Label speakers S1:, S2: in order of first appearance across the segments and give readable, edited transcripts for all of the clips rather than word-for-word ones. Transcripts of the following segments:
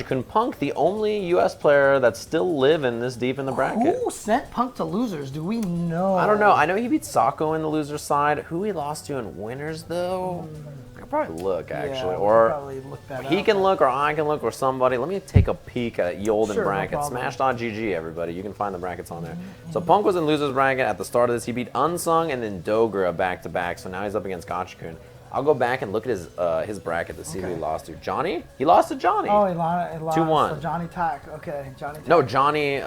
S1: Gachikun Punk, the only U.S. player that's still living this deep in the bracket.
S2: Who sent Punk to losers? Do we know?
S1: I don't know. I know he beat Sako in the losers side. Who he lost to in winners, though? I could probably look, actually.
S2: Yeah,
S1: or
S2: probably look that
S1: he
S2: up.
S1: can look, or I can look, or somebody. Let me take a peek at Yolden
S2: Sure, no
S1: bracket.
S2: problem.
S1: Smash.gg, everybody. You can find the brackets on there. So Punk was in losers bracket at the start of this. He beat Unsung and then Dogra back-to-back. So now he's up against Gachikun. I'll go back and look at his bracket to see who he lost to. Johnny? He lost to Johnny.
S2: Oh, he lost
S1: 2-1.
S2: to Johnny Tack. Okay, Johnny Tack.
S1: No, Johnny,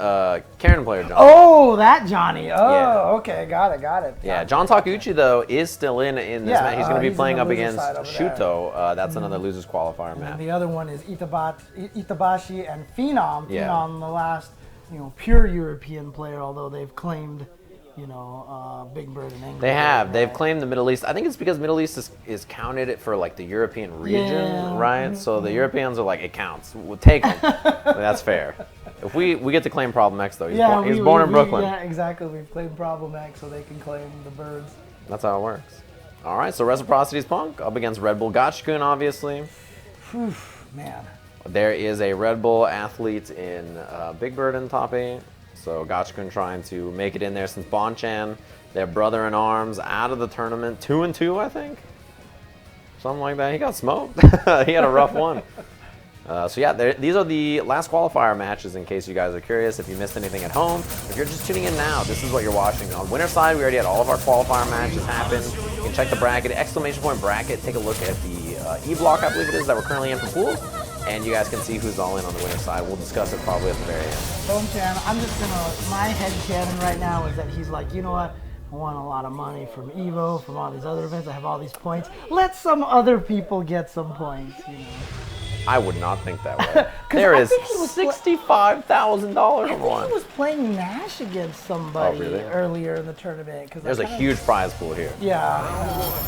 S1: Karin player Johnny.
S2: Oh, that Johnny. Oh,
S1: Yeah.
S2: okay, got it.
S1: Yeah, John Takuchi, though, is still in this match. He's going to be playing
S2: in
S1: up
S2: the loser
S1: against
S2: side over
S1: Shuto. That's another losers qualifier
S2: And
S1: match.
S2: the other one is Itabashi and Phenom.
S1: Yeah.
S2: Phenom, the last, pure European player, although they've claimed, Big Bird in England.
S1: They have. They've claimed the Middle East. I think it's because Middle East is counted for like the European region,
S2: Yeah.
S1: right? So the Europeans are like, it counts. We'll take them. That's fair. If we get to claim Problem X, though. He's born in Brooklyn.
S2: Yeah, exactly. We've claimed Problem X, so they can claim the birds.
S1: That's how it works. All right, so Reciprocity's Punk up against Red Bull Gachikun, obviously.
S2: Whew, man.
S1: There is a Red Bull athlete in Big Bird in top 8. So Gachikun trying to make it in there since Bonchan, their brother in arms, out of the tournament. 2-2, I think. Something like that. He got smoked. He had a rough one. So yeah, these are the last qualifier matches in case you guys are curious. If you missed anything at home, if you're just tuning in now, this is what you're watching. On winner side, we already had all of our qualifier matches happen. You can check the bracket, exclamation point bracket. Take a look at the E block, I believe it is, that we're currently in for pools. And you guys can see who's all in on the winner side. We'll discuss it probably at the very end.
S2: Bonchan, I'm just my head canon right now is that he's like, you know what? I won a lot of money from Evo, from all these other events. I have all these points. Let some other people get some points,
S1: I would not think that way. There is $65,000
S2: I think
S1: on.
S2: he was playing Nash against somebody
S1: really?
S2: earlier in the tournament.
S1: There's a huge prize pool here.
S2: Yeah.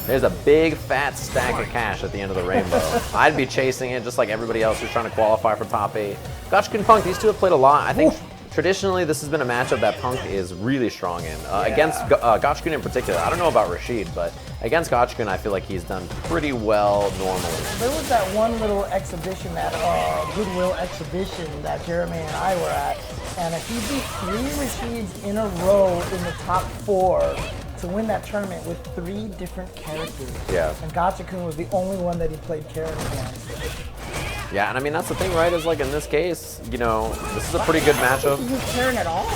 S1: There's a big fat stack of cash at the end of the rainbow. I'd be chasing it just like everybody else who's trying to qualify for top 8. Gachikun Punk, these two have played a lot. I think traditionally this has been a matchup that Punk is really strong in. Against Gachikun in particular. I don't know about Rashid, but against Gachikun I feel like he's done pretty well normally.
S2: There was that one little exhibition, that Goodwill exhibition that Jeremy and I were at, and if he beat 3 Rashids in a row in the top 4 to win that tournament with 3 different characters.
S1: Yeah.
S2: And Gachikun was the only one that he played Karin against.
S1: Yeah, and I mean, that's the thing, right? Is like in this case, this is a pretty good matchup.
S2: He didn't use Karin at all.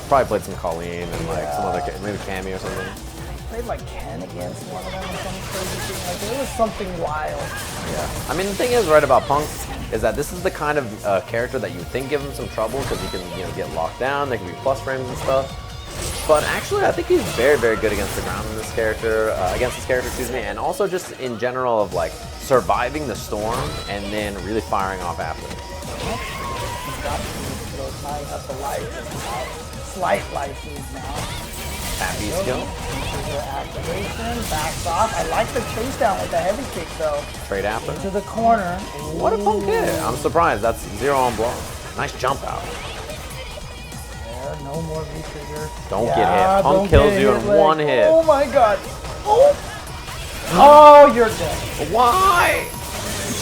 S1: Probably played some Colleen and like some other, maybe Cammy or something.
S2: Played like Ken against one of them or some crazy thing. Like, it was something wild.
S1: Yeah. I mean, the thing is, right, about Punk is that this is the kind of character that you think give him some trouble because he can, get locked down. There can be plus frames and stuff. But actually, I think he's very, very good against the ground in this character, and also just in general of like surviving the storm and then really firing off after.
S2: He's got to tying up the life. Slight life lead now.
S1: Happy skill.
S2: Activation, backs off. I like the chase down with the heavy kick though.
S1: Straight after.
S2: To the corner.
S1: What a Punk hit. I'm surprised. That's 0 on block. Nice jump out.
S2: There, no more V-trigger.
S1: Don't get hit. Punk kills you in one hit.
S2: Oh my god. Oh, you're dead.
S1: Why?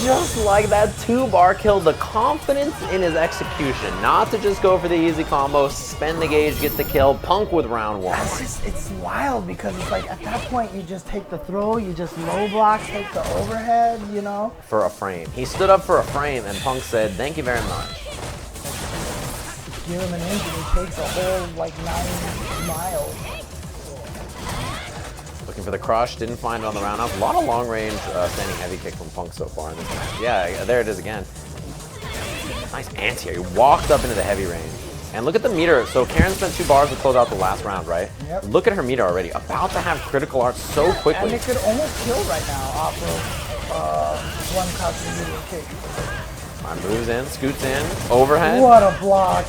S1: Just like that 2-bar kill, the confidence in his execution, not to just go for the easy combo, spend the gauge, get the kill, Punk with round 1.
S2: It's wild because it's like at that point you just take the throw, you just low block, take the overhead,
S1: For a frame. He stood up for a frame and Punk said, thank you very much.
S2: Give him an engine, he takes a whole 9 miles.
S1: Looking for the crush, didn't find it on the roundhouse. A lot of long range standing heavy kick from Punk so far in this match. Yeah, there it is again. Nice anti-air. He walked up into the heavy range. And look at the meter. So Karin spent 2 bars to close out the last round, right?
S2: Yep.
S1: Look at her meter already. About to have critical art so quickly.
S2: And it could almost kill right now off of one crouching medium kick.
S1: Alright, moves in, scoots in, overhead.
S2: What a block.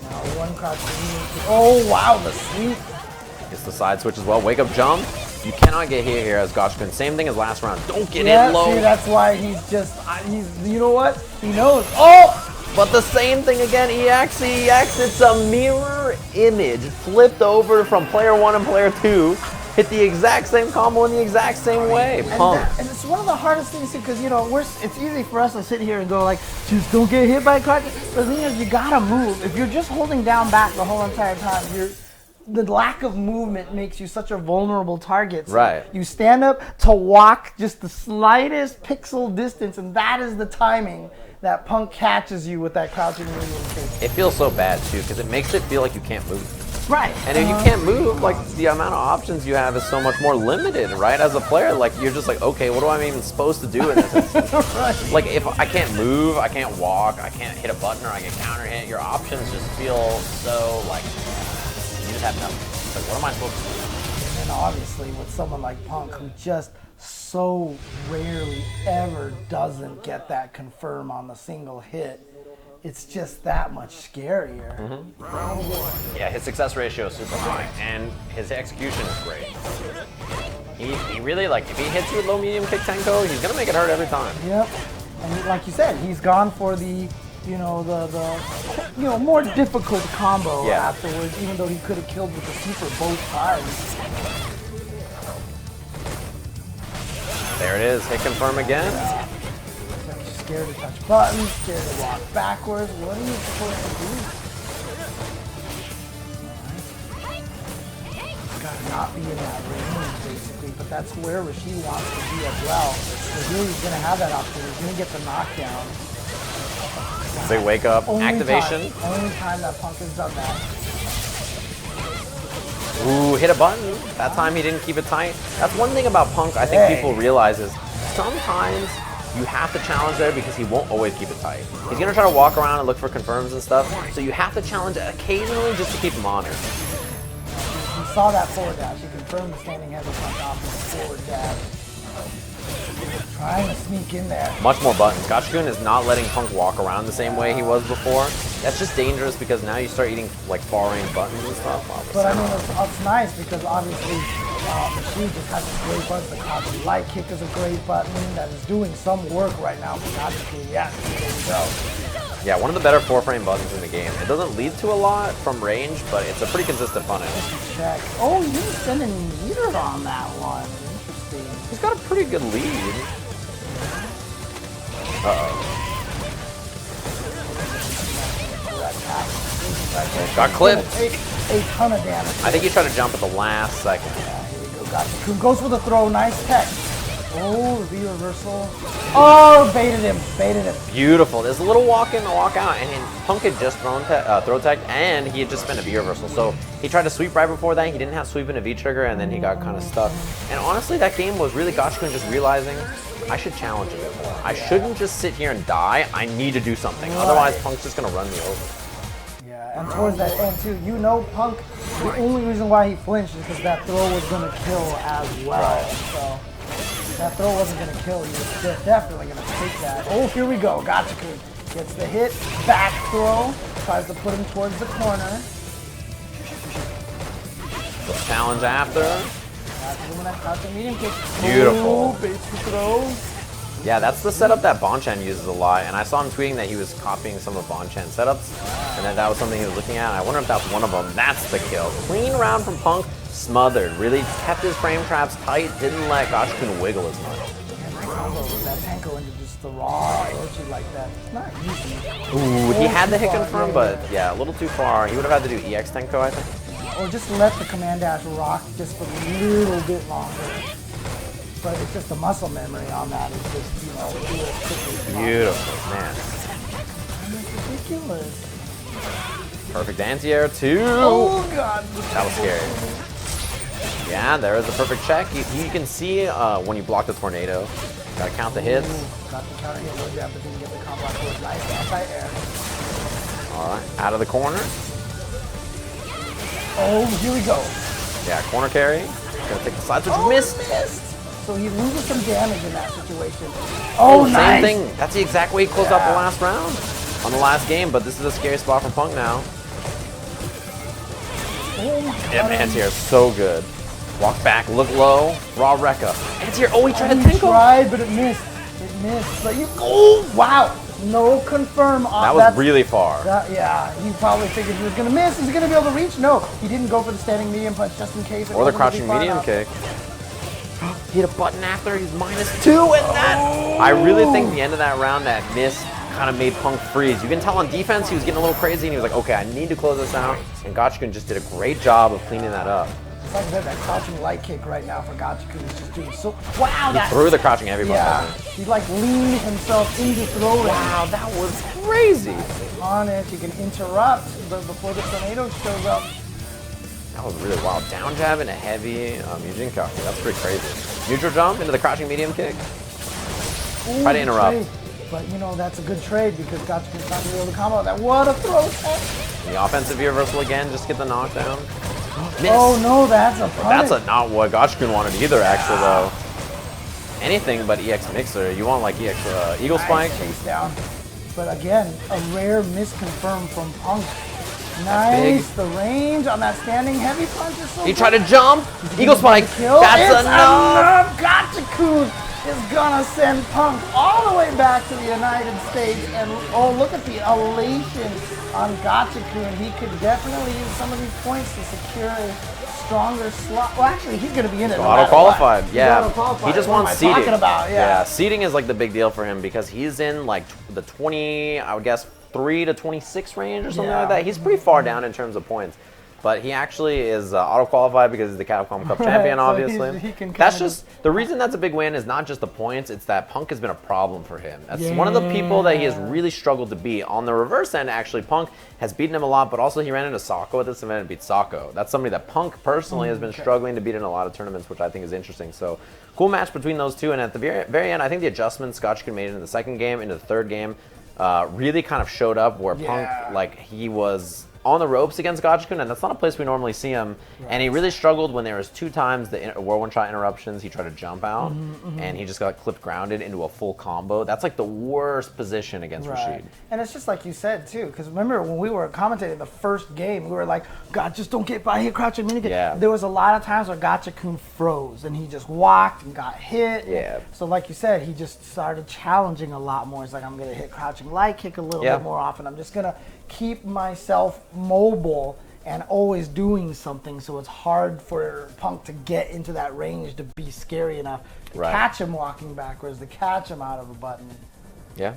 S2: Now one crouching medium kick. Oh wow, the sweep.
S1: Gets the side switch as well. Wake up jump. You cannot get hit here as Gachikun. Same thing as last round. Don't get hit low.
S2: See, that's why he's just, you know what? He knows. Oh!
S1: But the same thing again, EX. It's a mirror image flipped over from player 1 and player 2. hit the exact same combo in the exact same way. Punk.
S2: And it's one of the hardest things because, you know, it's easy for us to sit here and go like, just don't get hit by a card. The thing is, you gotta move. If you're just holding down back the whole entire time, the lack of movement makes you such a vulnerable target. So
S1: right.
S2: You stand up to walk just the slightest pixel distance, and that is the timing that Punk catches you with that crouching medium kick.
S1: It feels so bad too because it makes it feel like you can't move.
S2: Right.
S1: And if you can't move, like the amount of options you have is so much more limited, right? As a player, like you're just like, okay, what am I even supposed to do in this instance?
S2: Right.
S1: Like if I can't move, I can't walk, I can't hit a button or I get counter hit, your options just feel so like you just have nothing. Like what am I supposed to do?
S2: And then obviously with someone like Punk who just so rarely ever doesn't get that confirm on the single hit, it's just that much scarier.
S1: Mm-hmm. Yeah, his success ratio is super high, and his execution is great. He really, like, if he hits you with low medium kick Tenko, he's gonna make it hurt every time.
S2: Yep, and like you said, he's gone for the, you know, the more difficult combo afterwards, even though he could have killed with the super both times.
S1: There it is, hit confirm again.
S2: Yeah. Scared to touch buttons, scared to walk backwards. What are you supposed to do? Gotta not be in that range, basically, but that's where Rashid wants to be as well. So here he's gonna have that option. He's gonna get the knockdown.
S1: Big wake up, activation.
S2: Only time that Punk has done that.
S1: Ooh, hit a button. That time he didn't keep it tight. That's one thing about Punk I think people realize is sometimes you have to challenge there because he won't always keep it tight. He's gonna try to walk around and look for confirms and stuff, so you have to challenge it occasionally just to keep him honest.
S2: You saw that forward dash. He confirmed the standing heavy punch off the forward dash. Trying to sneak in there.
S1: Much more buttons. Gachikun is not letting Punk walk around the same way he was before. That's just dangerous because now you start eating like far range buttons and stuff.
S2: But I mean, it's nice because obviously Rashid just has a great button. The copy light kick is a great button that is doing some work right now for Gachikun. Yeah, there you go.
S1: Yeah, one of the better 4-frame buttons in the game. It doesn't lead to a lot from range, but it's a pretty consistent punish.
S2: Check. Oh, he didn't spend any meter on that one. Interesting.
S1: He's got a pretty good lead. Uh-oh. Got clipped.
S2: Take a ton of damage.
S1: I think he tried to jump at the last second.
S2: Yeah, here we go. Gachikun goes for the throw. Nice tech. Oh, the reversal. Oh, baited him. Baited him.
S1: Beautiful. There's a little walk in and walk out, and Punk had just throw tech, and he had just spent a V reversal. So he tried to sweep right before that. He didn't have sweep in a V trigger, and then he got kind of stuck. And honestly, that game was really Gachikun just realizing I should challenge a bit more. I shouldn't just sit here and die. I need to do something. Otherwise, Punk's just gonna run me over.
S2: Yeah, and towards that end too, you know, Punk. The only reason why he flinched is because that throw was gonna kill as well.
S1: Right.
S2: So if that throw wasn't gonna kill, he was definitely gonna take that. Oh, here we go. Gachikun gets the hit, back throw, tries to put him towards the corner.
S1: Challenge after.
S2: Beautiful. Oh, basic throw.
S1: Yeah, that's the setup that Bonchan uses a lot, and I saw him tweeting that he was copying some of Bonchan's setups, and that was something he was looking at, and I wonder if that's one of them. That's the kill. Clean round from Punk, smothered. Really kept his frame traps tight, didn't let Gachikun wiggle as much.
S2: And that combo with that Tenko into just the raw approach like that, it's not easy.
S1: Ooh, he had the hit confirm, but yeah, a little too far. He would have had to do EX Tenko, I think.
S2: Or just let the command dash rock just for a little bit longer. But it's just the muscle memory on that. It's just, you know, do it quickly.
S1: Beautiful, man.
S2: That's ridiculous.
S1: Perfect anti-air, too.
S2: Oh, God.
S1: That was scary. Yeah, there is a perfect check. You can see when you block the tornado. Gotta count the hits.
S2: Ooh, got the counter hit, but didn't get the combo afterwards. Nice anti-air.
S1: All right, out of the corner.
S2: Oh, here we go.
S1: Yeah, corner carry. Gonna take the side switch. Missed.
S2: So he loses some damage in that situation. Oh, nice.
S1: Same thing. That's the exact way he closed out the last round on the last game, but this is a scary spot for Punk now.
S2: Oh, my God.
S1: Yeah, anti-air is so good. Walk back, look low, raw Rekka. Anti-air, oh, he tried to Tenko.
S2: He tried, but it missed. It missed. But you, oh, wow. No confirm.
S1: That was really far.
S2: Yeah, he probably figured he was going to miss. Is he going to be able to reach? No, he didn't go for the standing medium punch just in case.
S1: Or the crouching medium kick. Hit a button after, he's -2, and that... I really think the end of that round, that miss kind of made Punk freeze. You can tell on defense he was getting a little crazy, and he was like, okay, I need to close this out. And Gachikun just did a great job of cleaning that up.
S2: Like I said, that crouching light kick right now for Gachikun is just doing so... Wow,
S1: he threw the crouching heavy punch.
S2: Yeah, he like leaned himself into throwing.
S1: Wow, that was crazy.
S2: On it, you can interrupt before the tornado shows up.
S1: That was really wild. Down jab and a heavy Eugene cock. That's pretty crazy. Neutral jump into the crouching medium kick.
S2: Ooh,
S1: try to interrupt.
S2: Trade. But you know, that's a good trade because Gachikun's not going to be able to combo that. What a throw tech.
S1: The offensive reversal again, just get the knockdown. Miss.
S2: Oh no, that's a punish.
S1: That's not what Gachikun wanted either, actually, though. Anything but EX Mixer. You want like EX Eagle Spike.
S2: Chase down. But again, a rare misconfirm from Punk. Nice, the range on that standing heavy punch is so
S1: He tried to jump. Eagle Spike. That's enough.
S2: Gachikun is gonna send Punk all the way back to the United States, and oh, look at the elation on Gachikun. He could definitely use some of these points to secure a stronger slot. Well, actually, he's gonna be in it. No
S1: auto qualified, yeah.
S2: Auto-qualified.
S1: He just
S2: What
S1: wants
S2: am I
S1: seeding.
S2: talking about?
S1: Yeah, seeding is like the big deal for him because he's in like the 20, I would guess 3 to 26 range or something like that. He's pretty far down in terms of points. But he actually is auto-qualified because he's the Capcom Cup champion,
S2: so
S1: obviously.
S2: he can
S1: that's just, the reason that's a big win is not just the points, it's that Punk has been a problem for him. That's one of the people that he has really struggled to beat. On the reverse end, actually, Punk has beaten him a lot, but also he ran into Sako at this event and beat Sako. That's somebody that Punk personally has been struggling to beat in a lot of tournaments, which I think is interesting. So, cool match between those two, and at the very end, I think the adjustments Gachikun made in the second game, into the third game, really kind of showed up where Punk, like, he was on the ropes against Gachikun, and that's not a place we normally see him. Right. And he really struggled when there was 2 times the whirlwind shot interruptions. He tried to jump out, and he just got clipped grounded into a full combo. That's like the worst position against Rashid.
S2: And it's just like you said too, because remember when we were commentating the first game, we were like, God, just don't get by here, crouching mini kick.
S1: Yeah.
S2: There was a lot of times where Gachikun froze, and he just walked and got hit.
S1: Yeah.
S2: So like you said, he just started challenging a lot more. He's like, I'm gonna hit crouching light kick a little bit more often. I'm just gonna keep myself mobile and always doing something, so it's hard for Punk to get into that range to be scary enough to catch him walking backwards, to catch him out of a button.
S1: Yeah.